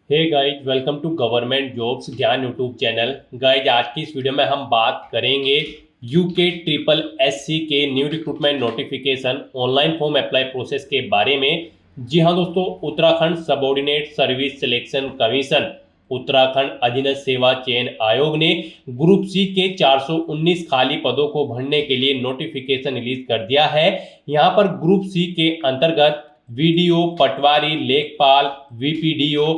Hey guys, welcome to government jobs Gyan YouTube channel. Guys, आज की इस वीडियो में हम बात करेंगे यूके ट्रिपल एससी के new recruitment notification online form apply process के बारे में। जी हाँ दोस्तों, Uttarakhand subordinate service selection commission, Uttarakhand अधीनस्थ सेवा चयन आयोग ने ग्रुप सी के 419 खाली पदों को भरने के लिए नोटिफिकेशन रिलीज कर दिया है। यहाँ पर ग्रुप सी के अंतर्गत VDO, patwari, lekhpal, VPDO,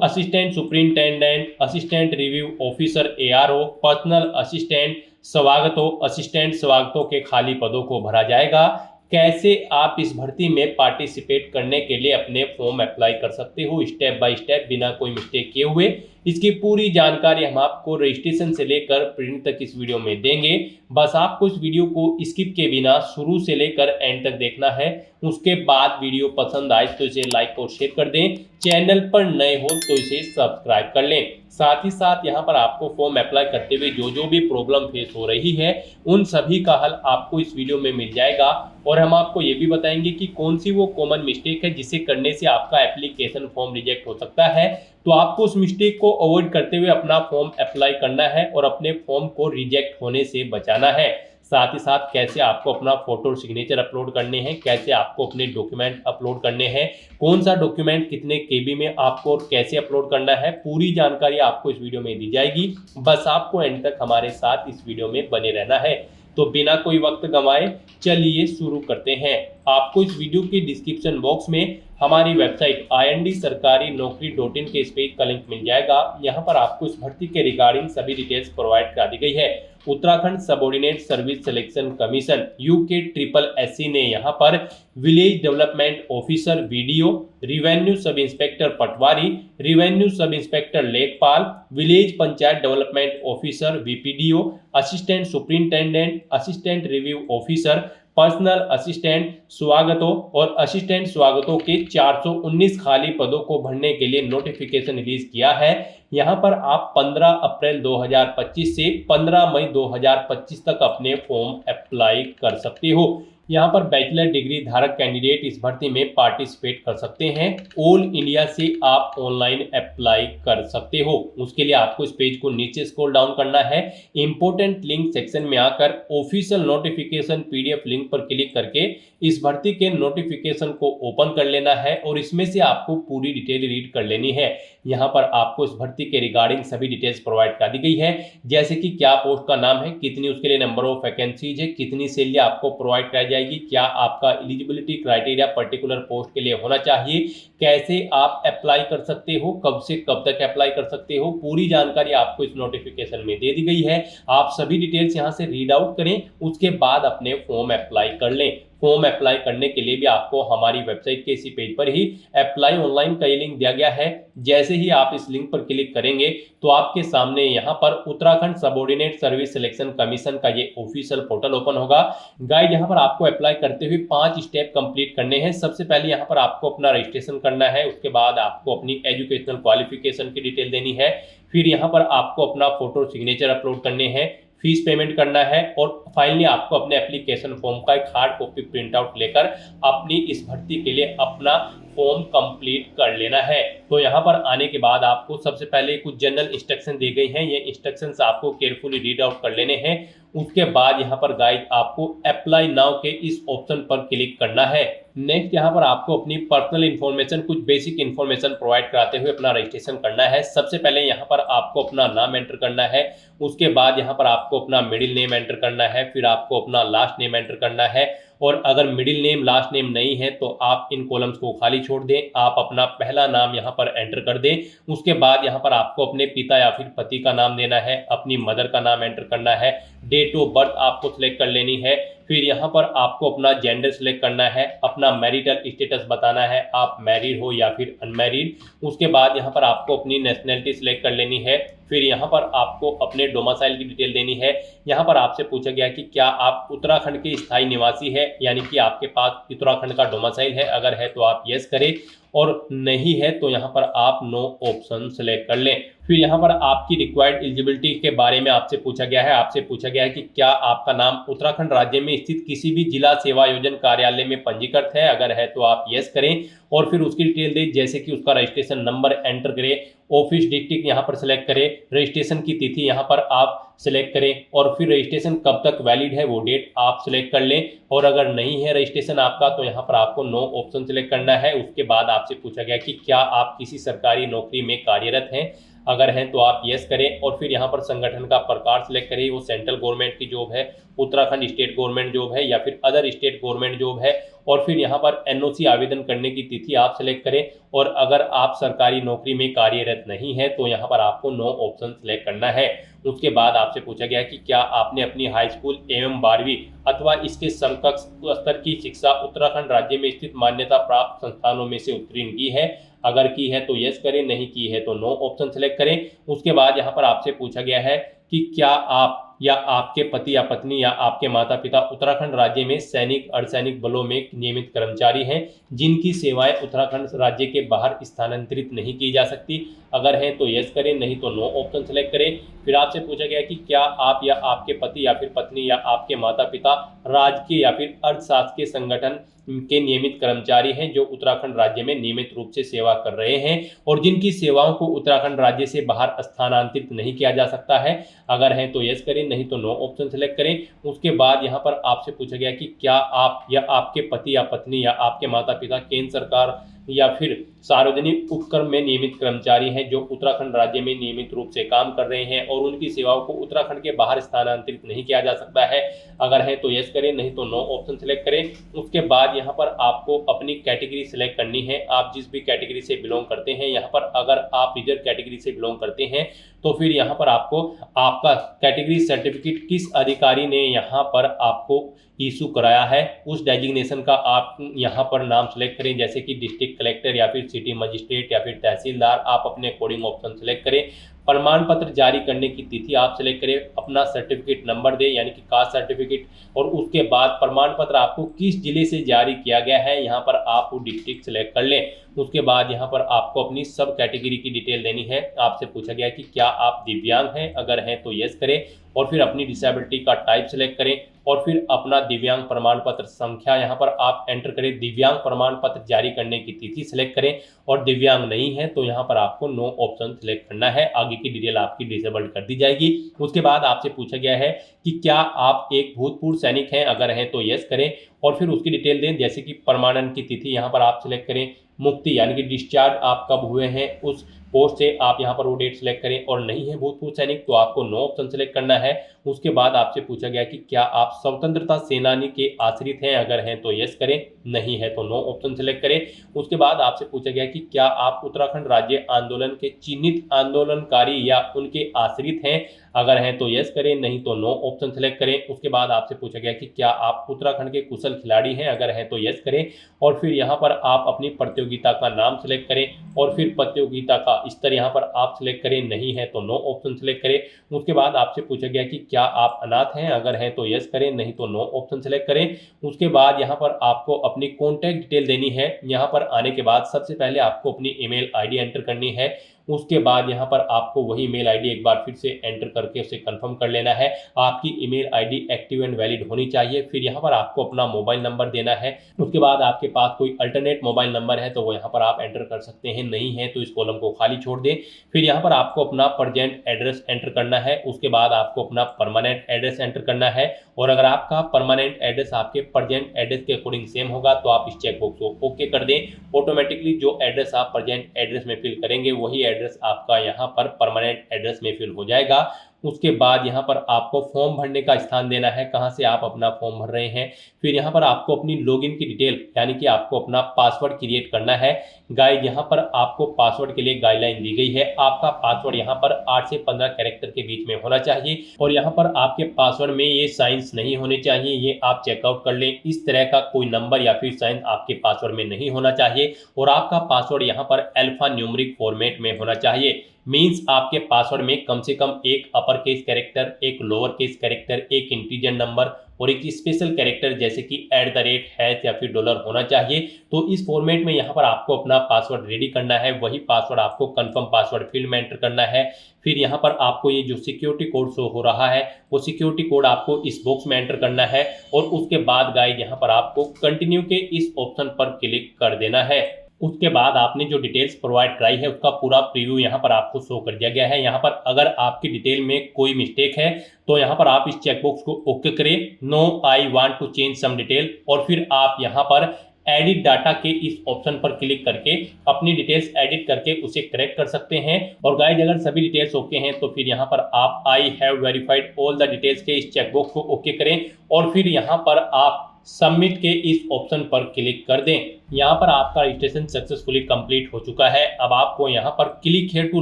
assistant superintendent, assistant review officer ARO, personal assistant, स्वागतों, असिस्टेंट स्वागतों के खाली पदों को भरा जाएगा। कैसे आप इस भर्ती में पार्टिसिपेट करने के लिए अपने फॉर्म अप्लाई कर सकते हो, स्टेप बाय स्टेप, बिना कोई मिस्टेक किए हुए, इसकी पूरी जानकारी हम आपको रजिस्ट्रेशन से लेकर प्रिंट तक इस वीडियो में देंगे। बस आपको इस वीडियो को स्किप के बिना शुरू से लेकर एंड तक देखना है। उसके बाद वीडियो पसंद आए तो इसे लाइक और शेयर कर दें, चैनल पर नए हो तो इसे सब्सक्राइब कर लें। साथ ही साथ यहाँ पर आपको फॉर्म अप्लाई करते हुए जो जो भी प्रॉब्लम फेस हो रही है उन सभी का हल आपको इस वीडियो में मिल जाएगा। और हम आपको ये भी बताएंगे कि कौन सी वो कॉमन मिस्टेक है जिसे करने से आपका एप्लीकेशन फॉर्म रिजेक्ट हो सकता है। तो आपको उस मिस्टेक को अवॉइड करते हुए अपना फॉर्म अप्लाई करना है और अपने फॉर्म को रिजेक्ट होने से बचाना है। साथ ही साथ कैसे आपको अपना फोटो और सिग्नेचर अपलोड करने हैं, कैसे आपको अपने डॉक्यूमेंट अपलोड करने हैं, कौन सा डॉक्यूमेंट कितने केबी में आपको और कैसे अपलोड करना है, पूरी जानकारी आपको इस वीडियो में दी जाएगी। बस आपको एंड तक हमारे साथ इस वीडियो में बने रहना है। तो बिना कोई वक्त गंवाए चलिए शुरू करते हैं। आपको इस वीडियो के डिस्क्रिप्शन बॉक्स में हमारी वेबसाइट IND-sarkari-naukri.in के इस पेज का लिंक मिल जाएगा। यहाँ पर आपको इस भर्ती के रिगार्डिंग सभी डिटेल्स प्रोवाइड करा दी गई है। Uttarakhand subordinate service selection commission UK triple SC ने यहाँ पर village development officer VDO, revenue sub inspector patwari, revenue sub inspector lekhpal, village panchayat development officer VPDO, assistant superintendent, assistant review officer, personal assistant स्वागतों और असिस्टेंट स्वागतों के 419 खाली पदों को भरने के लिए नोटिफिकेशन रिलीज किया है। यहां पर आप 15 अप्रैल 2025 से 15 मई 2025 तक अपने फॉर्म अप्लाई कर सकते हो। यहाँ पर बैचलर डिग्री धारक कैंडिडेट इस भर्ती में पार्टिसिपेट कर सकते हैं। ऑल इंडिया से आप ऑनलाइन अप्लाई कर सकते हो। उसके लिए आपको इस पेज को नीचे स्क्रॉल डाउन करना है। इंपॉर्टेंट लिंक सेक्शन में आकर ऑफिशियल नोटिफिकेशन PDF लिंक पर क्लिक करके इस भर्ती के नोटिफिकेशन को ओपन कर लेना है और इसमें से आपको पूरी डिटेल रीड कर लेनी है। यहाँ पर आपको इस भर्ती के रिगार्डिंग सभी डिटेल्स प्रोवाइड कर दी गई है, जैसे कि क्या पोस्ट का नाम है, कितनी उसके लिए नंबर ऑफ वैकेंसीज है, कितनी सैलरी आपको प्रोवाइड कराई जाएगी, क्या आपका एलिजिबिलिटी क्राइटेरिया पर्टिकुलर पोस्ट के लिए होना चाहिए, कैसे आप अप्लाई कर सकते हो, कब से कब तक अप्लाई कर सकते हो, पूरी जानकारी आपको इस नोटिफिकेशन में दे दी गई है। आप सभी डिटेल्स यहाँ से रीड आउट करें, उसके बाद अपने फॉर्म अप्लाई कर लें। फॉर्म अप्लाई करने के लिए भी आपको हमारी वेबसाइट के इसी पेज पर ही अप्लाई ऑनलाइन का ये लिंक दिया गया है। जैसे ही आप इस लिंक पर क्लिक करेंगे तो आपके सामने यहाँ पर Uttarakhand subordinate service selection commission का ये ऑफिशियल पोर्टल ओपन होगा। गाइड, यहाँ पर आपको अप्लाई करते हुए 5 स्टेप कंप्लीट करने हैं। सबसे पहले यहाँ पर आपको अपना रजिस्ट्रेशन करना है, उसके बाद आपको अपनी एजुकेशनल क्वालिफिकेशन की डिटेल देनी है, फिर यहाँ पर आपको अपना फोटो सिग्नेचर अपलोड करने हैं, फीस पेमेंट करना है और फाइनली आपको अपने एप्लीकेशन फॉर्म का एक हार्ड कॉपी प्रिंट आउट लेकर अपनी इस भर्ती के लिए अपना फॉर्म कंप्लीट कर लेना है। तो यहाँ पर आने के बाद आपको सबसे पहले कुछ जनरल इंस्ट्रक्शन दी गई हैं, ये इंस्ट्रक्शंस आपको केयरफुली रीड आउट कर लेने हैं। उसके बाद यहाँ पर गाइड आपको अप्लाई नाउ के इस ऑप्शन पर क्लिक करना है। नेक्स्ट यहाँ पर आपको अपनी पर्सनल इन्फॉर्मेशन, कुछ बेसिक इन्फॉर्मेशन प्रोवाइड कराते हुए अपना रजिस्ट्रेशन करना है। सबसे पहले यहाँ पर आपको अपना नाम एंटर करना है, उसके बाद यहाँ पर आपको अपना मिडिल नेम एंटर करना है, फिर आपको अपना लास्ट नेम एंटर करना है और अगर मिडिल नेम लास्ट नेम नहीं है तो आप इन कॉलम्स को खाली छोड़ दें। आप अपना पहला नाम यहाँ पर एंटर कर दें। उसके बाद यहाँ पर आपको अपने पिता या फिर पति का नाम देना है, अपनी मदर का नाम एंटर करना है, डेट ऑफ बर्थ आपको सिलेक्ट कर लेनी है, फिर यहाँ पर आपको अपना जेंडर सिलेक्ट करना है, अपना मैरिटल स्टेटस बताना है, आप मैरिड हो या फिर अनमैरिड। उसके बाद यहाँ पर आपको अपनी नेशनैलिटी सिलेक्ट कर लेनी है, फिर यहाँ पर आपको अपने डोमिसाइल की डिटेल देनी है। यहाँ पर आपसे पूछा गया कि क्या आप उत्तराखंड के स्थायी निवासी है, यानी कि आपके पास उत्तराखंड का डोमिसाइल है, अगर है तो आप यस करें। और नहीं है तो यहाँ पर आप नो ऑप्शन सेलेक्ट कर लें। फिर यहाँ पर आपकी रिक्वायर्ड एलिजिबिलिटी के बारे में आपसे पूछा गया है। आपसे पूछा गया है कि क्या आपका नाम उत्तराखंड राज्य में स्थित किसी भी जिला सेवा योजन कार्यालय में पंजीकृत है, अगर है तो आप यस करें और फिर उसकी डिटेल दें, जैसे कि उसका रजिस्ट्रेशन नंबर एंटर करें, ऑफिस डिस्ट्रिक्ट यहाँ पर सेलेक्ट करें, रजिस्ट्रेशन की तिथि यहाँ पर आप सेलेक्ट करें और फिर रजिस्ट्रेशन कब तक वैलिड है वो डेट आप सेलेक्ट कर लें। और अगर नहीं है रजिस्ट्रेशन आपका तो यहाँ पर आपको नो ऑप्शन सेलेक्ट करना है। उसके बाद आपसे पूछा गया कि क्या आप किसी सरकारी नौकरी में कार्यरत हैं, अगर हैं तो आप यस करें और फिर यहाँ पर संगठन का प्रकार सेलेक्ट करें, वो सेंट्रल गवर्नमेंट की जॉब है, उत्तराखंड स्टेट गवर्नमेंट जॉब है या फिर अदर स्टेट गवर्नमेंट जॉब है। और फिर यहाँ पर एनओसी आवेदन करने की तिथि आप सेलेक्ट करें और अगर आप सरकारी नौकरी में कार्यरत नहीं है तो यहाँ पर आपको नो ऑप्शन सेलेक्ट करना है। उसके बाद आपसे पूछा गया कि क्या आपने अपनी हाई स्कूल एवं 12वीं अथवा इसके समकक्ष स्तर की शिक्षा उत्तराखंड राज्य में स्थित मान्यता प्राप्त संस्थानों में से उत्तीर्ण की है, अगर की है तो यस करें, नहीं की है तो नो ऑप्शन सेलेक्ट करें। उसके बाद यहाँ पर आपसे पूछा गया है कि क्या आप या आपके पति या पत्नी या आपके माता पिता उत्तराखंड राज्य में सैनिक अर्धसैनिक बलों में नियमित कर्मचारी हैं जिनकी सेवाएं उत्तराखंड राज्य के बाहर स्थानांतरित नहीं की जा सकती, अगर हैं तो यस करें, नहीं तो नो ऑप्शन सेलेक्ट करें। फिर आपसे पूछा गया कि क्या आप या आपके पति या फिर पत्नी या आपके माता पिता राजकीय या फिर अर्धशासकीय संगठन के नियमित कर्मचारी हैं जो उत्तराखंड राज्य में नियमित रूप से सेवा कर रहे हैं और जिनकी सेवाओं को उत्तराखंड राज्य से बाहर स्थानांतरित नहीं किया जा सकता है, अगर हैं तो यस करें, नहीं तो नो ऑप्शन सेलेक्ट करें। उसके बाद यहाँ पर आपसे पूछा गया कि क्या आप या आपके पति या पत्नी या आपके माता पिता केंद्र सरकार या फिर सार्वजनिक उपक्रम में नियमित कर्मचारी हैं जो उत्तराखंड राज्य में नियमित रूप से काम कर रहे हैं और उनकी सेवाओं को उत्तराखंड के बाहर स्थानांतरित नहीं किया जा सकता है, अगर है तो यस करें, नहीं तो नो ऑप्शन सेलेक्ट करें। उसके बाद यहाँ पर आपको अपनी कैटेगरी सेलेक्ट करनी है, आप जिस भी कैटेगरी से बिलोंग करते हैं। यहाँ पर अगर आप रिजर्व कैटेगरी से बिलोंग करते हैं तो फिर यहाँ पर आपको आपका कैटेगरी सर्टिफिकेट किस अधिकारी ने यहाँ पर आपको इशू कराया है उस डेजिग्नेशन का आप यहाँ पर नाम सेलेक्ट करें, जैसे कि डिस्ट्रिक्ट कलेक्टर या फिर सिटी मजिस्ट्रेट या फिर तहसीलदार, आप अपने अकॉर्डिंग ऑप्शन सेलेक्ट करें। प्रमाण पत्र जारी करने की तिथि आप सेलेक्ट करें, अपना सर्टिफिकेट नंबर दें यानी कि कास्ट सर्टिफिकेट, और उसके बाद प्रमाण पत्र आपको किस जिले से जारी किया गया है यहाँ पर आप वो डिस्ट्रिक्ट सेलेक्ट कर लें। उसके बाद यहाँ पर आपको अपनी सब कैटेगरी की डिटेल देनी है। आपसे पूछा गया कि क्या आप दिव्यांग हैं, अगर हैं तो यस करें और फिर अपनी डिसेबिलिटी का टाइप सेलेक्ट करें और फिर अपना दिव्यांग प्रमाण पत्र संख्या यहाँ पर आप एंटर करें। दिव्यांग प्रमाण पत्र जारी करने की तिथि सेलेक्ट करें और दिव्यांग नहीं है तो यहाँ पर आपको नो ऑप्शन सेलेक्ट करना है, आगे की डिटेल आपकी डिसेबल्ड कर दी जाएगी। उसके बाद आपसे पूछा गया है कि क्या आप एक भूतपूर्व सैनिक हैं, अगर हैं तो यस करें और फिर उसकी डिटेल दें, जैसे कि प्रमाणन की तिथि यहाँ पर आप सेलेक्ट करें, मुक्ति यानी कि डिस्चार्ज आप कब हुए हैं उस पोस्ट से आप यहाँ पर वो डेट सेलेक्ट करें, और नहीं है भूतपूर्व सैनिक तो आपको नो ऑप्शन सेलेक्ट करना है। उसके बाद आपसे पूछा गया कि क्या आप स्वतंत्रता सेनानी के आश्रित हैं, अगर हैं तो यस करें, नहीं है तो नो ऑप्शन सेलेक्ट करें। उसके बाद आपसे पूछा गया कि क्या आप उत्तराखंड राज्य आंदोलन के चिन्हित आंदोलनकारी या उनके आश्रित हैं, अगर हैं तो यस करें, नहीं तो नो ऑप्शन सेलेक्ट करें। उसके बाद आपसे पूछा गया कि क्या आप उत्तराखंड के कुशल खिलाड़ी हैं, अगर हैं तो यस करें और फिर यहाँ पर आप अपनी प्रतियोगिता का नाम सेलेक्ट करें और फिर प्रतियोगिता का स्तर यहाँ पर आप सेलेक्ट करें, नहीं है तो नो ऑप्शन सेलेक्ट करें। उसके बाद आपसे पूछा गया कि क्या आप अनाथ हैं, अगर हैं तो यस करें, नहीं तो नो ऑप्शन सेलेक्ट करें। उसके बाद यहाँ पर आपको अपनी कॉन्टैक्ट डिटेल देनी है। यहाँ पर आने के बाद सबसे पहले आपको अपनी ईमेल आईडी एंटर करनी है। उसके बाद यहाँ पर आपको वही ईमेल आईडी एक बार फिर से एंटर करके उसे कंफर्म कर लेना है। आपकी email ID active and valid होनी चाहिए। फिर यहाँ पर आपको अपना मोबाइल नंबर देना है। उसके बाद आपके पास कोई अल्टरनेट मोबाइल नंबर है तो वो यहाँ पर आप एंटर कर सकते हैं, नहीं है तो इस कॉलम को खाली छोड़ दें। फिर यहाँ पर आपको अपना प्रेजेंट एड्रेस एंटर करना है। उसके बाद आपको अपना परमानेंट एड्रेस एंटर करना है, और अगर आपका परमानेंट एड्रेस आपके प्रेजेंट एड्रेस के अकॉर्डिंग सेम होगा तो आप इस चेकबॉक्स को ओके कर दें। ऑटोमेटिकली जो एड्रेस आप प्रेजेंट एड्रेस में फिल करेंगे वही एड्रेस आपका यहाँ पर परमानेंट एड्रेस में फिल हो जाएगा। उसके बाद यहाँ पर आपको फॉर्म भरने का स्थान देना है, कहाँ से आप अपना फॉर्म भर रहे हैं। फिर यहाँ पर आपको अपनी लॉगिन की डिटेल यानी कि आपको अपना पासवर्ड क्रिएट करना है। गाइड यहाँ पर आपको पासवर्ड के लिए गाइडलाइन दी गई है। आपका पासवर्ड यहाँ पर 8 से 15 कैरेक्टर के बीच में होना चाहिए, और यहाँ पर आपके पासवर्ड में ये साइंस नहीं होने चाहिए, ये आप चेकआउट कर लें। इस तरह का कोई नंबर या फिर साइंस आपके पासवर्ड में नहीं होना चाहिए, और आपका पासवर्ड यहाँ पर अल्फा न्यूमेरिक फॉर्मेट में होना चाहिए। मीन्स आपके पासवर्ड में कम से कम एक अपर केस कैरेक्टर, एक लोअर केस कैरेक्टर, एक इंटीजर नंबर और एक स्पेशल कैरेक्टर जैसे कि @ हैश या फिर डॉलर होना चाहिए। तो इस फॉर्मेट में यहाँ पर आपको अपना पासवर्ड रेडी करना है। वही पासवर्ड आपको कंफर्म पासवर्ड फील्ड में एंटर करना है। फिर यहाँ पर आपको ये जो सिक्योरिटी कोड शो हो रहा है वो सिक्योरिटी कोड आपको इस बॉक्स में एंटर करना है और उसके बाद गाइस यहाँ पर आपको कंटिन्यू के इस ऑप्शन पर क्लिक कर देना है। उसके बाद आपने जो डिटेल्स प्रोवाइड कराई है उसका पूरा प्रीव्यू यहाँ पर आपको शो कर दिया गया है। यहाँ पर अगर आपकी डिटेल में कोई मिस्टेक है तो यहाँ पर आप इस चेकबॉक्स को ओके करें, no I want to change some detail, और फिर आप यहाँ पर एडिट डाटा के इस ऑप्शन पर क्लिक करके अपनी डिटेल्स एडिट करके उसे करेक्ट कर सकते हैं। और गाइस अगर सभी डिटेल्स ओके हैं तो फिर यहाँ पर आप I have verified all the details के इस चेकबॉक्स को ओके करें और फिर यहाँ पर आप सबमिट के इस ऑप्शन पर क्लिक कर दें। यहाँ पर आपका रजिस्ट्रेशन सक्सेसफुली कंप्लीट हो चुका है। अब आपको यहाँ पर क्लिक हियर टू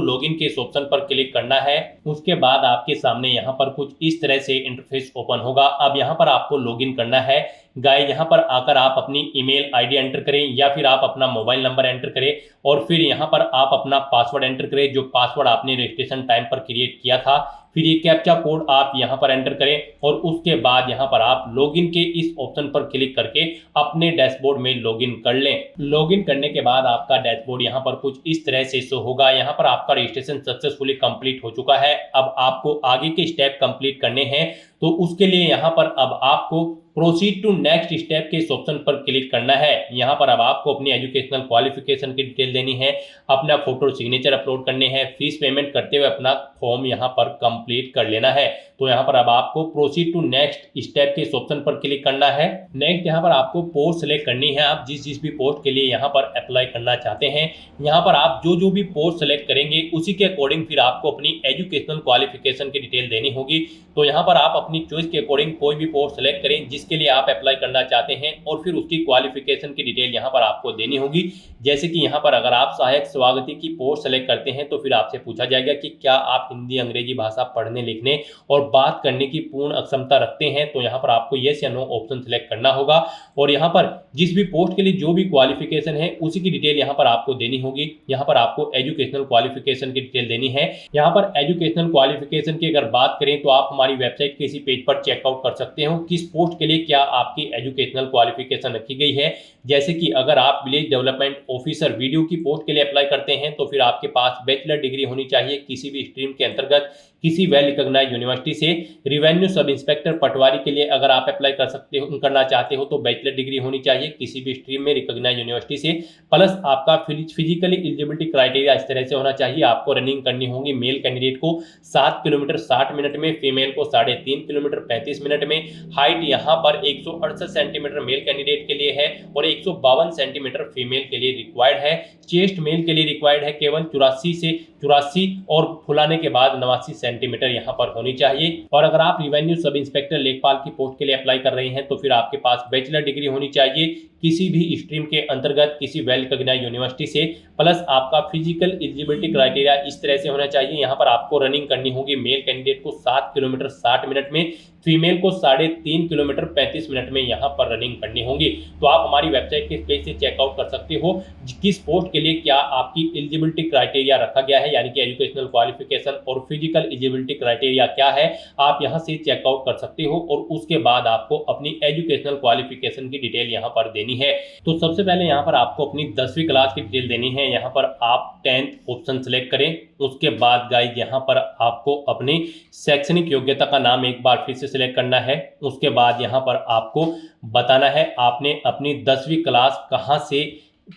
लॉगिन के इस ऑप्शन पर क्लिक करना है। उसके बाद आपके सामने यहाँ पर कुछ इस तरह से इंटरफेस ओपन होगा। अब यहाँ पर आपको लॉगिन करना है। गाइस यहाँ पर आकर आप अपनी ईमेल आईडी एंटर करें या फिर आप अपना मोबाइल नंबर एंटर करें और फिर यहाँ पर आप अपना पासवर्ड एंटर करें जो पासवर्ड आपने रजिस्ट्रेशन टाइम पर क्रिएट किया था। फिर ये कैप्चा कोड आप यहाँ पर एंटर करें और उसके बाद यहाँ पर आप लॉगिन के इस ऑप्शन पर क्लिक करके अपने डैशबोर्ड में लॉगिन कर लें। लॉगिन करने के बाद आपका डैशबोर्ड यहाँ पर कुछ इस तरह से शो होगा। यहाँ पर आपका रजिस्ट्रेशन सक्सेसफुली कंप्लीट हो चुका है। अब आपको आगे के स्टेप कंप्लीट करने हैं तो उसके लिए यहाँ पर अब आपको प्रोसीड टू नेक्स्ट स्टेप के इस ऑप्शन पर क्लिक करना है। यहाँ पर अब आपको अपनी एजुकेशनल क्वालिफिकेशन की डिटेल देनी है, अपना फोटो सिग्नेचर अपलोड करने हैं, फीस पेमेंट करते हुए अपना फॉर्म यहाँ पर कंप्लीट कर लेना है। तो यहाँ पर अब आपको प्रोसीड टू नेक्स्ट स्टेप के इस ऑप्शन पर क्लिक करना है। नेक्स्ट यहाँ पर आपको पोस्ट सेलेक्ट करनी है। आप जिस भी पोस्ट के लिए यहाँ पर अप्लाई करना चाहते हैं यहाँ पर आप जो भी पोस्ट सेलेक्ट करेंगे उसी के अकॉर्डिंग फिर आपको अपनी एजुकेशनल क्वालिफिकेशन की डिटेल देनी होगी। तो यहाँ पर आप अपनी चॉइस के अकॉर्डिंग कोई भी पोस्ट सेलेक्ट करें जिसके लिए आप अप्लाई करना चाहते हैं और फिर उसकी क्वालिफिकेशन की डिटेल यहाँ पर आपको देनी होगी। जैसे कि यहाँ पर अगर आप सहायक स्वागती की पोस्ट सेलेक्ट करते हैं तो फिर आपसे पूछा जाएगा कि क्या आप हिंदी अंग्रेजी भाषा पढ़ने लिखने और बात करने की पूर्ण अक्षमता रखते हैं। तो यहाँ पर आपको येस या नो ऑप्शन सेलेक्ट करना होगा और यहाँ पर जिस भी पोस्ट के लिए जो भी क्वालिफिकेशन है उसी की डिटेल यहाँ पर आपको देनी होगी। यहाँ पर आपको एजुकेशनल क्वालिफिकेशन की डिटेल देनी है। यहाँ पर एजुकेशनल क्वालिफिकेशन की अगर बात करें तो आप हमारी वेबसाइट के इसी पेज पर चेकआउट कर सकते हो किस पोस्ट के लिए क्या आपकी एजुकेशनल क्वालिफिकेशन रखी गई है। जैसे कि अगर आप विलेज डेवलपमेंट ऑफिसर वीडियो की पोस्ट के लिए अप्लाई करते हैं तो फिर आपके पास बैचलर डिग्री होनी चाहिए किसी भी स्ट्रीम के अंतर्गत किसी वेल रिकॉग्नाइज्ड यूनिवर्सिटी से। रिवेन्यू सब इंस्पेक्टर पटवारी के लिए अगर आप अप्लाई करना चाहते हो तो बैचलर डिग्री होनी चाहिए किसी भी स्ट्रीम में रिकॉग्नाइज्ड यूनिवर्सिटी से, प्लस आपका फिजिकली एलिजिबिलिटी क्राइटेरिया इस तरह से होना चाहिए। आपको रनिंग करनी होगी मेल कैंडिडेट को 7 किलोमीटर 60 मिनट में, फीमेल को 3.5 किलोमीटर 35 मिनट में। हाइट यहाँ पर 168 सेंटीमीटर मेल कैंडिडेट के लिए है और 152 सेंटीमीटर फीमेल के लिए रिक्वायर्ड है। चेस्ट मेल के लिए रिक्वायर्ड है केवल 84 और फुलाने के बाद 89 सेंटीमीटर यहाँ पर होनी चाहिए। और अगर आप रिवेन्यू सब इंस्पेक्टर लेखपाल की पोस्ट के लिए अप्लाई कर रहे हैं तो फिर आपके पास बैचलर डिग्री होनी चाहिए किसी भी स्ट्रीम के अंतर्गत किसी वेल रिकॉग्नाइज्ड यूनिवर्सिटी से, प्लस आपका फिजिकल एलिजिबिलिटी क्राइटेरिया इस तरह से होना चाहिए। यहाँ पर आपको रनिंग करनी होगी मेल कैंडिडेट को 7 किलोमीटर 60 मिनट में, फीमेल को 3.5 किलोमीटर 35 मिनट में यहाँ पर रनिंग करनी होगी। तो आप हमारी वेबसाइट के पेज से चेकआउट कर सकते हो किस पोस्ट के लिए क्या आपकी एलिजिबिलिटी क्राइटेरिया रखा गया है, यानी कि एजुकेशनल क्वालिफिकेशन और फिजिकल एलिजिबिलिटी क्राइटेरिया क्या है, आप यहाँ से चेकआउट कर सकते हो और उसके बाद आपको अपनी एजुकेशनल क्वालिफिकेशन की डिटेल यहाँ पर देनी है। तो सबसे पहले यहाँ पर आपको अपनी 10वीं क्लास की डिटेल देनी है। यहाँ पर आप 10th ऑप्शन सेलेक्ट करें। उसके बाद गाइस यहाँ पर आपको अपनी शैक्षणिक योग्यता का नाम एक बार फिर से सिलेक्ट करना है। उसके बाद यहाँ पर आपको बताना है आपने अपनी 10वीं क्लास कहाँ से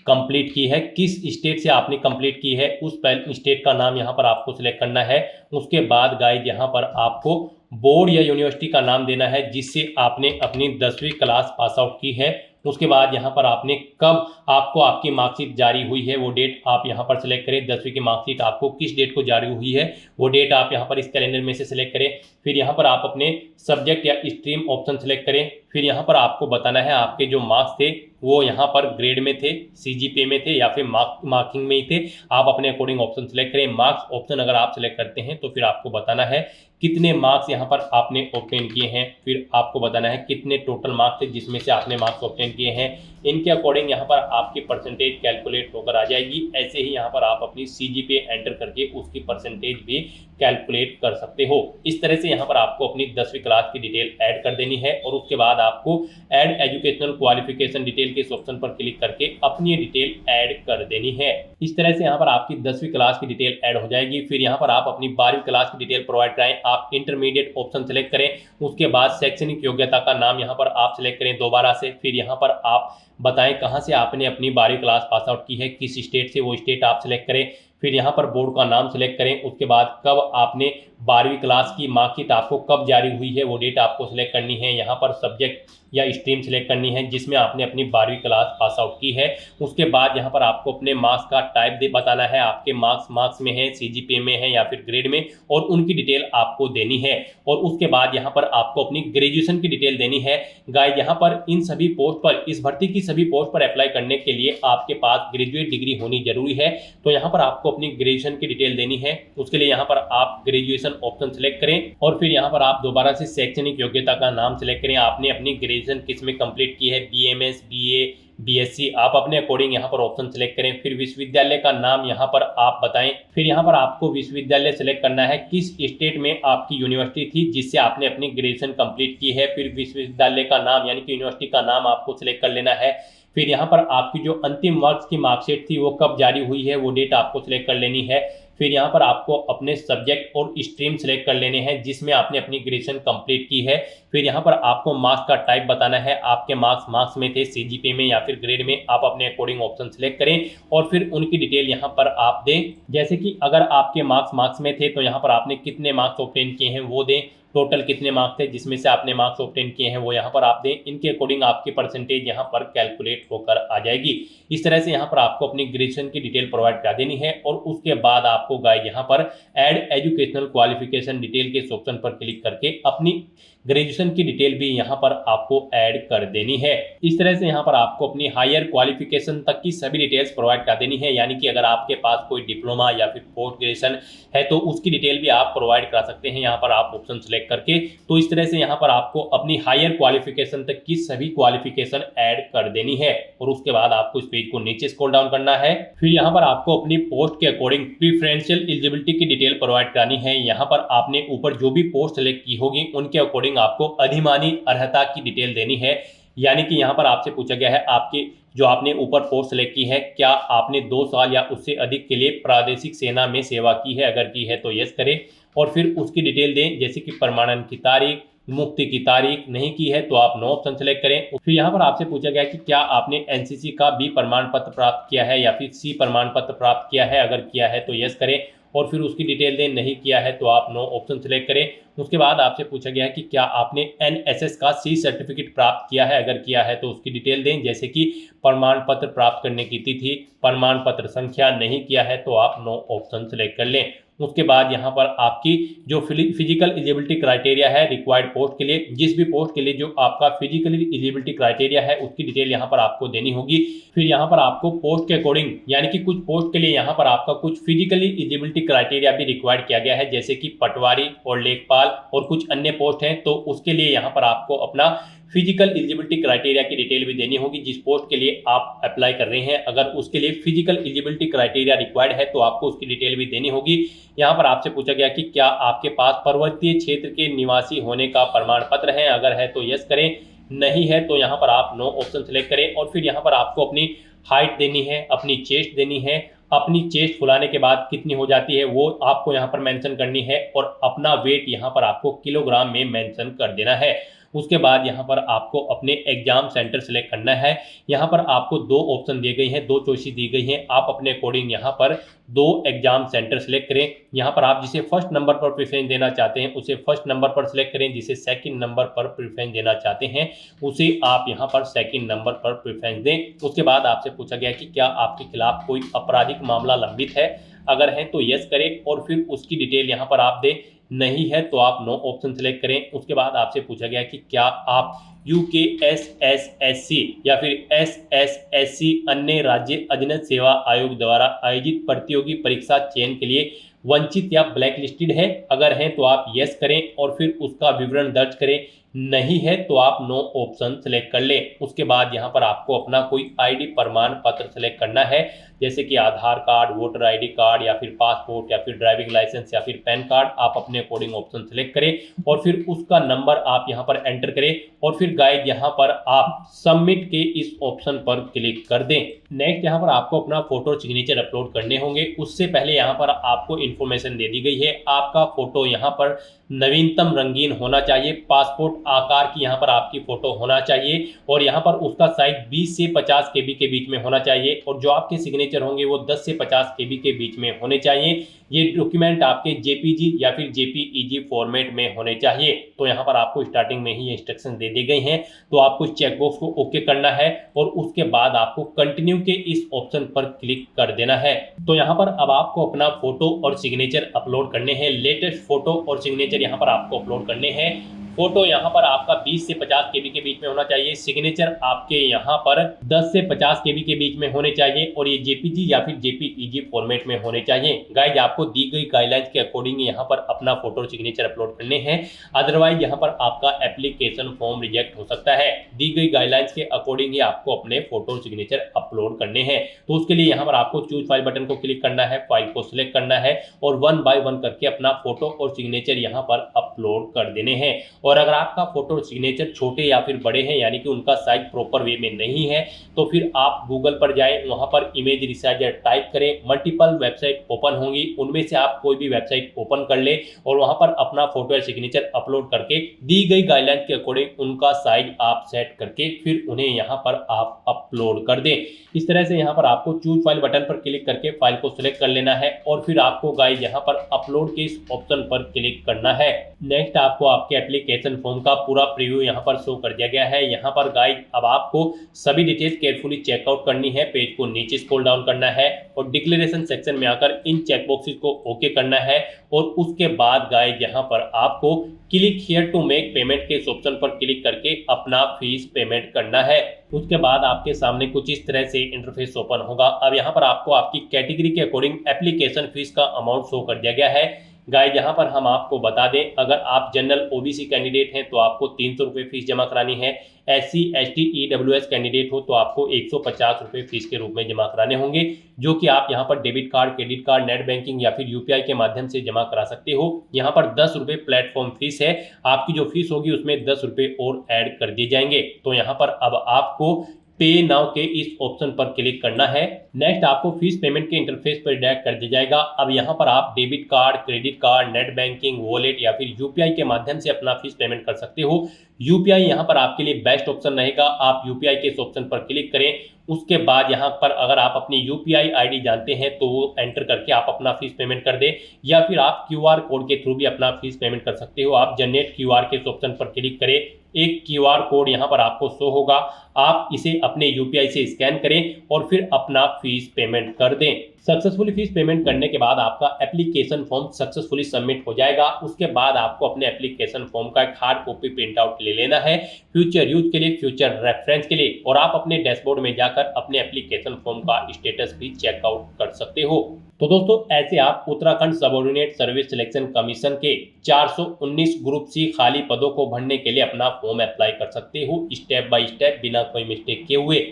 कंप्लीट की है, किस स्टेट से आपने कंप्लीट की है, उस स्टेट का नाम यहाँ पर आपको सिलेक्ट करना है। उसके बाद गाइस यहाँ पर आपको बोर्ड या यूनिवर्सिटी का नाम देना है जिससे आपने अपनी 10वीं क्लास पास आउट की है। उसके बाद यहाँ पर आपने कब आपको आपकी मार्कशीट जारी हुई है वो डेट आप यहाँ पर सिलेक्ट करें। 10वीं की मार्कशीट आपको किस डेट को जारी हुई है वो डेट आप यहाँ पर इस कैलेंडर में से सिलेक्ट करें। फिर यहाँ पर आप अपने सब्जेक्ट या स्ट्रीम ऑप्शन सेलेक्ट करें। फिर यहाँ पर आपको बताना है आपके जो मार्क्स थे वो यहाँ पर ग्रेड में थे, CGPA में थे या फिर मार्किंग में ही थे। आप अपने अकॉर्डिंग ऑप्शन सेलेक्ट करें। मार्क्स ऑप्शन अगर आप सेलेक्ट करते हैं तो फिर आपको बताना है कितने मार्क्स यहाँ पर आपने ऑब्टेन किए हैं, फिर आपको बताना है कितने टोटल मार्क्स थे जिसमें से आपने मार्क्स ऑब्टेन किए हैं। इनके अकॉर्डिंग यहाँ पर आपकी परसेंटेज कैलकुलेट होकर आ जाएगी। ऐसे ही यहाँ पर आप अपनी CGPA एंटर करके उसकी परसेंटेज भी कैलकुलेट कर सकते हो। इस तरह से यहाँ पर आपको अपनी 10वीं क्लास की डिटेल ऐड कर देनी है और उसके बाद आपको ऐड एजुकेशनल क्वालिफिकेशन डिटेल के इस ऑप्शन पर क्लिक करके अपनी डिटेल ऐड कर देनी है। इस तरह से यहाँ पर आपकी 10वीं क्लास की डिटेल ऐड हो जाएगी। फिर यहाँ पर आप अपनी 12वीं क्लास की डिटेल प्रोवाइड कराएं। आप इंटरमीडिएट ऑप्शन सेलेक्ट करें। उसके बाद शैक्षणिक योग्यता का नाम यहाँ पर आप सेलेक्ट करें दोबारा से। फिर यहाँ पर आप बताएं कहाँ से आपने अपनी 12वीं क्लास पास आउट की है, किस स्टेट से, वो स्टेट आप सेलेक्ट करें। फिर यहाँ पर बोर्ड का नाम सेलेक्ट करें। उसके बाद कब आपने 12वीं क्लास की मार्कशीट आपको कब जारी हुई है वो डेट आपको सिलेक्ट करनी है। यहाँ पर सब्जेक्ट या स्ट्रीम सेलेक्ट करनी है जिसमें आपने अपनी 12वीं क्लास पास आउट की है। उसके बाद यहाँ पर आपको अपने मार्क्स का टाइप बताना है, आपके मार्क्स में है, CGPA में है या फिर ग्रेड में, और उनकी डिटेल आपको देनी है। और उसके बाद यहाँ पर आपको अपनी ग्रेजुएशन की डिटेल देनी है। गाइस यहाँ पर इन सभी पोस्ट पर, इस भर्ती की सभी पोस्ट पर अप्लाई करने के लिए आपके पास ग्रेजुएट डिग्री होनी जरूरी है। तो यहाँ पर आपको अपनी ग्रेजुएशन की डिटेल देनी है। उसके लिए यहाँ पर आप ग्रेजुएशन ऑप्शन सेलेक्ट करें और फिर यहाँ पर आप दोबारा से शैक्षणिक योग्यता का नाम सेलेक्ट करें। आपने अपनी ग्रेजुएशन किस में कंप्लीट की है, BMS, BA, BSc, आप अपने अकॉर्डिंग यहाँ पर ऑप्शन सेलेक्ट करें। फिर विश्वविद्यालय का नाम यहाँ पर आप बताएं। फिर यहाँ पर आपको विश्वविद्यालय सेलेक्ट करना है किस स्टेट में आपकी यूनिवर्सिटी थी जिससे आपने अपनी ग्रेजुएशन कंप्लीट की है। फिर विश्वविद्यालय का नाम यानी कि यूनिवर्सिटी का नाम आपको सिलेक्ट कर लेना है। फिर यहाँ पर आपकी जो अंतिम वर्ष की मार्कशीट थी वो कब जारी हुई है वो डेट आपको सिलेक्ट कर लेनी है। फिर यहाँ पर आपको अपने सब्जेक्ट और स्ट्रीम सेलेक्ट कर लेने हैं जिसमें आपने अपनी ग्रेजुएशन कंप्लीट की है। फिर यहाँ पर आपको मार्क्स का टाइप बताना है, आपके मार्क्स में थे, CGPA में या फिर ग्रेड में, आप अपने अकॉर्डिंग ऑप्शन सेलेक्ट करें और फिर उनकी डिटेल यहाँ पर आप दें। जैसे कि अगर आपके मार्क्स में थे तो यहाँ पर आपने कितने मार्क्स ऑब्टेन किए हैं वो दें, टोटल कितने मार्क्स थे जिसमें से आपने मार्क्स ऑब्टेन किए हैं वो यहाँ पर आप दें। इनके अकॉर्डिंग आपकी परसेंटेज यहाँ पर कैलकुलेट होकर आ जाएगी। इस तरह से यहाँ पर आपको अपनी ग्रेजुएशन की डिटेल प्रोवाइड करा देनी है और उसके बाद आपको गाइस यहाँ पर ऐड एजुकेशनल क्वालिफिकेशन डिटेल के इस ऑप्शन पर क्लिक करके अपनी ग्रेजुएशन की डिटेल भी यहाँ पर आपको ऐड कर देनी है। इस तरह से यहाँ पर आपको अपनी हायर क्वालिफिकेशन तक की सभी डिटेल्स प्रोवाइड कर देनी है। यानी कि अगर आपके पास कोई डिप्लोमा या फिर पोस्ट ग्रेजुएशन है तो उसकी डिटेल भी आप प्रोवाइड करा सकते हैं यहाँ पर आप ऑप्शन सेलेक्ट करके। तो इस तरह से यहाँ पर आपको अपनी हायर क्वालिफिकेशन तक की सभी क्वालिफिकेशन ऐड कर देनी है और उसके बाद आपको इस पेज को नीचे स्क्रॉल डाउन करना है। फिर यहाँ पर आपको अपनी पोस्ट के अकॉर्डिंग प्रीफरेंशियल एलिजिबिलिटी की डिटेल प्रोवाइड करानी है। यहाँ पर आपने ऊपर जो भी पोस्ट सेलेक्ट की होगी उनके अकॉर्डिंग आपको अधिमानी अर्हता की डिटेल देनी है। यानी कि यहाँ पर आपसे पूछा गया है आपके जो आपने ऊपर पोस्ट सेलेक्ट की है क्या आपने 2 साल या उससे अधिक के लिए प्रादेशिक सेना में सेवा की है, अगर की है तो यस करें और फिर उसकी डिटेल दें जैसे कि प्रमाणन की तारीख, मुक्ति की तारीख, नहीं की है तो आप नो ऑप्शन सेलेक्ट करें। फिर यहाँ पर आपसे पूछा गया कि क्या आपने NCC का B प्रमाण पत्र प्राप्त किया है या फिर C प्रमाण पत्र प्राप्त किया है, अगर किया है तो यस करें और फिर उसकी डिटेल दें, नहीं किया है तो आप नो ऑप्शन सेलेक्ट करें। उसके बाद आपसे पूछा गया है कि क्या आपने NSS का C सर्टिफिकेट प्राप्त किया है, अगर किया है तो उसकी डिटेल दें जैसे कि प्रमाण पत्र प्राप्त करने की तिथि, प्रमाण पत्र संख्या, नहीं किया है तो आप नो ऑप्शन सेलेक्ट कर लें। उसके बाद यहाँ पर आपकी जो फिजिकल एलिजिबिलिटी क्राइटेरिया है रिक्वायर्ड पोस्ट के लिए, जिस भी पोस्ट के लिए जो आपका फिजिकल एलिजिबिलिटी क्राइटेरिया है उसकी डिटेल यहाँ पर आपको देनी होगी। फिर यहाँ पर आपको पोस्ट के अकॉर्डिंग यानी कि कुछ पोस्ट के लिए यहाँ पर आपका कुछ फिजिकली एलिजिबिलिटी क्राइटेरिया भी रिक्वायर्ड किया गया है जैसे कि पटवारी और लेखपाल और कुछ अन्य पोस्ट हैं, तो उसके लिए यहाँ पर आपको अपना फिजिकल एलिजिबिलिटी क्राइटेरिया की डिटेल भी देनी होगी। जिस पोस्ट के लिए आप अप्लाई कर रहे हैं अगर उसके लिए फिजिकल एलिजिबिलिटी क्राइटेरिया रिक्वायर्ड है तो आपको उसकी डिटेल भी देनी होगी। यहाँ पर आपसे पूछा गया कि क्या आपके पास पर्वतीय क्षेत्र के निवासी होने का प्रमाण पत्र है, अगर है तो यस करें, नहीं है तो यहाँ पर आप नो ऑप्शन सेलेक्ट करें। और फिर यहाँ पर आपको अपनी हाइट देनी है, अपनी चेस्ट देनी है, अपनी चेस्ट फुलाने के बाद कितनी हो जाती है वो आपको यहाँ पर मेंशन करनी है और अपना वेट यहाँ पर आपको किलोग्राम में मेंशन कर देना है। उसके बाद यहाँ पर आपको अपने एग्जाम सेंटर सेलेक्ट करना है। यहाँ पर आपको 2 ऑप्शन दिए गए हैं, 2 चॉइसेस दी गई हैं, आप अपने अकॉर्डिंग यहाँ पर 2 एग्जाम सेंटर सेलेक्ट करें। यहाँ पर आप जिसे फर्स्ट नंबर पर प्रेफरेंस देना चाहते हैं उसे फर्स्ट नंबर पर सिलेक्ट करें, जिसे सेकंड नंबर पर प्रेफरेंस देना चाहते हैं उसे आप यहाँ पर सेकंड नंबर पर प्रेफरेंस दें। उसके बाद आपसे पूछा गया कि क्या आपके खिलाफ कोई आपराधिक मामला लंबित है, अगर है तो यस करें और फिर उसकी डिटेल यहाँ पर आप दें, नहीं है तो आप नो ऑप्शन सेलेक्ट करें। उसके बाद आपसे पूछा गया कि क्या आप यूकेएसएसएससी या फिर एसएसएससी अन्य राज्य अधीनस्थ सेवा आयोग द्वारा आयोजित प्रतियोगी परीक्षा चयन के लिए वंचित या ब्लैक लिस्टेड है। अगर हैं तो आप यस करें और फिर उसका विवरण दर्ज करें, नहीं है तो आप नो ऑप्शन सेलेक्ट कर लें। उसके बाद यहाँ पर आपको अपना कोई आईडी प्रमाण पत्र सेलेक्ट करना है, जैसे कि आधार कार्ड, वोटर आईडी कार्ड या फिर पासपोर्ट या फिर ड्राइविंग लाइसेंस या फिर पैन कार्ड। आप अपने अकॉर्डिंग ऑप्शन सेलेक्ट करें और फिर उसका नंबर आप यहाँ पर एंटर करें और फिर गाइड यहाँ पर आप सबमिट के इस ऑप्शन पर क्लिक कर दें। नेक्स्ट यहाँ पर आपको अपना फोटो सिग्नेचर अपलोड करने होंगे। उससे पहले यहाँ पर आपको इन्फॉर्मेशन दे दी गई है, आपका फोटो यहाँ पर नवीनतम रंगीन होना चाहिए, पासपोर्ट आकार की यहाँ पर आपकी फोटो होना चाहिए और यहाँ पर उसका साइज 20 से 50 केबी के बीच में होना चाहिए और जो आपके सिग्नेचर होंगे वो 10 से 50 केबी के बीच में होने चाहिए। ये डॉक्यूमेंट आपके जेपीजी या फिर जेपीईजी फॉर्मेट में होने चाहिए। तो यहाँ पर आपको स्टार्टिंग में ही ये इंस्ट्रक्शन दे दी गई हैं, तो आपको चेकबॉक्स को ओके करना है और उसके बाद आपको कंटिन्यू के इस ऑप्शन पर क्लिक कर देना है। तो यहाँ पर अब आपको अपना फोटो और सिग्नेचर अपलोड करने हैं। लेटेस्ट फोटो और सिग्नेचर यहाँ पर आपको अपलोड करने हैं। फोटो यहाँ पर आपका 20 से 50 केबी के बीच में होना चाहिए, सिग्नेचर आपके यहाँ पर 10 से 50 केबी के बीच में होने चाहिए और ये जेपीजी या फिर जेपीईजी फॉर्मेट में होने चाहिए। गाइज आपको दी गई गाइडलाइंस के अकॉर्डिंग यहाँ पर अपना फोटो और सिग्नेचर अपलोड करने हैं, अदरवाइज यहाँ पर आपका एप्लीकेशन फॉर्म रिजेक्ट हो सकता है। दी गई गाइडलाइंस के अकॉर्डिंग ही आपको अपने फोटो और सिग्नेचर अपलोड करने हैं। तो उसके लिए यहाँ पर आपको चूज फाइल बटन को क्लिक करना है, फाइल को सिलेक्ट करना है और 1 बाय 1 करके अपना फोटो और सिग्नेचर यहाँ पर अपलोड कर देने हैं। और अगर आपका फोटो और सिग्नेचर छोटे या फिर बड़े हैं, यानी कि उनका साइज प्रॉपर वे में नहीं है, तो फिर आप गूगल पर जाएं, वहां पर इमेज रिसाइजर टाइप करें। मल्टीपल वेबसाइट ओपन होंगी, उनमें से आप कोई भी वेबसाइट ओपन कर ले और वहां पर अपना फोटो और सिग्नेचर अपलोड करके दी गई गाइडलाइन के अकॉर्डिंग उनका साइज आप सेट करके फिर उन्हें यहाँ पर आप अपलोड कर दें। इस तरह से यहाँ पर आपको चूज फाइल बटन पर क्लिक करके फाइल को सिलेक्ट कर लेना है और फिर आपको गाइस यहाँ पर अपलोड के इस ऑप्शन पर क्लिक करना है। नेक्स्ट आपको आपके एप्लीकेशन फॉर्म का पूरा प्रीव्यू यहाँ पर शो कर दिया गया है। यहाँ पर गाइस अब आपको सभी डिटेल्स केयरफुली चेकआउट करनी है, पेज को नीचे स्क्रॉल डाउन करना है और डिक्लेरेशन सेक्शन में आकर इन चेकबॉक्सेस को ओके करना है और उसके बाद गाइस यहाँ पर आपको click here to make payment के इस ऑप्शन पर क्लिक करके अपना फीस पेमेंट करना है। उसके बाद आपके सामने कुछ इस तरह से इंटरफेस ओपन होगा। अब यहाँ पर आपको आपकी कैटेगरी के अकॉर्डिंग एप्लीकेशन फीस का अमाउंट शो कर दिया गया है। गाइस यहाँ पर हम आपको बता दें, अगर आप जनरल ओबीसी कैंडिडेट हैं तो आपको 300 रुपये फीस जमा करानी है। SC ST EWS कैंडिडेट हो तो आपको 150 रुपये फीस के रूप में जमा कराने होंगे, जो कि आप यहाँ पर debit card, credit card, net banking या फिर यूपीआई के माध्यम से जमा करा सकते हो। यहाँ पर 10 रुपये प्लेटफॉर्म फीस है, आपकी जो फीस होगी उसमें 10 रुपये और ऐड कर दिए जाएंगे। तो यहाँ पर अब आपको पे नाउ के इस ऑप्शन पर क्लिक करना है। नेक्स्ट आपको फीस पेमेंट के इंटरफेस पर डायरेक्ट कर दिया जाएगा। अब यहाँ पर आप debit card, credit card, net banking, wallet या फिर यूपीआई के माध्यम से अपना फीस पेमेंट कर सकते हो। यूपीआई यहाँ पर आपके लिए बेस्ट ऑप्शन रहेगा, आप यूपीआई के इस ऑप्शन पर क्लिक करें। उसके बाद यहाँ पर अगर आप अपनी यूपीआई आईडी जानते हैं तो वो एंटर करके आप अपना फीस पेमेंट कर दें, या फिर आप क्यूआर कोड के थ्रू भी अपना फीस पेमेंट कर सकते हो। आप जनरेट क्यूआर के इस ऑप्शन पर क्लिक करें, एक क्यूआर कोड यहाँ पर आपको शो होगा, आप इसे अपने यूपीआई से स्कैन करें और फिर अपना फीस पेमेंट कर दें। सक्सेसफुली फीस पेमेंट करने के बाद आपका एप्लीकेशन फॉर्म सक्सेसफुली सबमिट हो जाएगा। उसके बाद आपको अपने एप्लीकेशन फॉर्म का एक हार्ड कॉपी प्रिंट आउट ले लेना है फ्यूचर यूज के लिए, फ्यूचर रेफरेंस के लिए, और आप अपने डैशबोर्ड में जाकर अपने एप्लीकेशन फॉर्म का स्टेटस भी चेकआउट कर सकते हो। तो दोस्तों ऐसे आप Uttarakhand subordinate service selection commission के 419 ग्रुप सी खाली पदों को भरने के लिए अपना फॉर्म अप्लाई कर सकते हो, स्टेप बाय स्टेप, बिना कोई मिस्टेक किए हुए।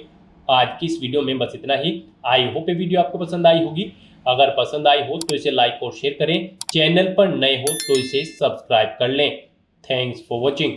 आज की इस वीडियो में बस इतना ही। आई होप ये वीडियो आपको पसंद आई होगी। अगर पसंद आई हो तो इसे लाइक और शेयर करें, चैनल पर नए हो तो इसे सब्सक्राइब कर लें। Thanks for watching.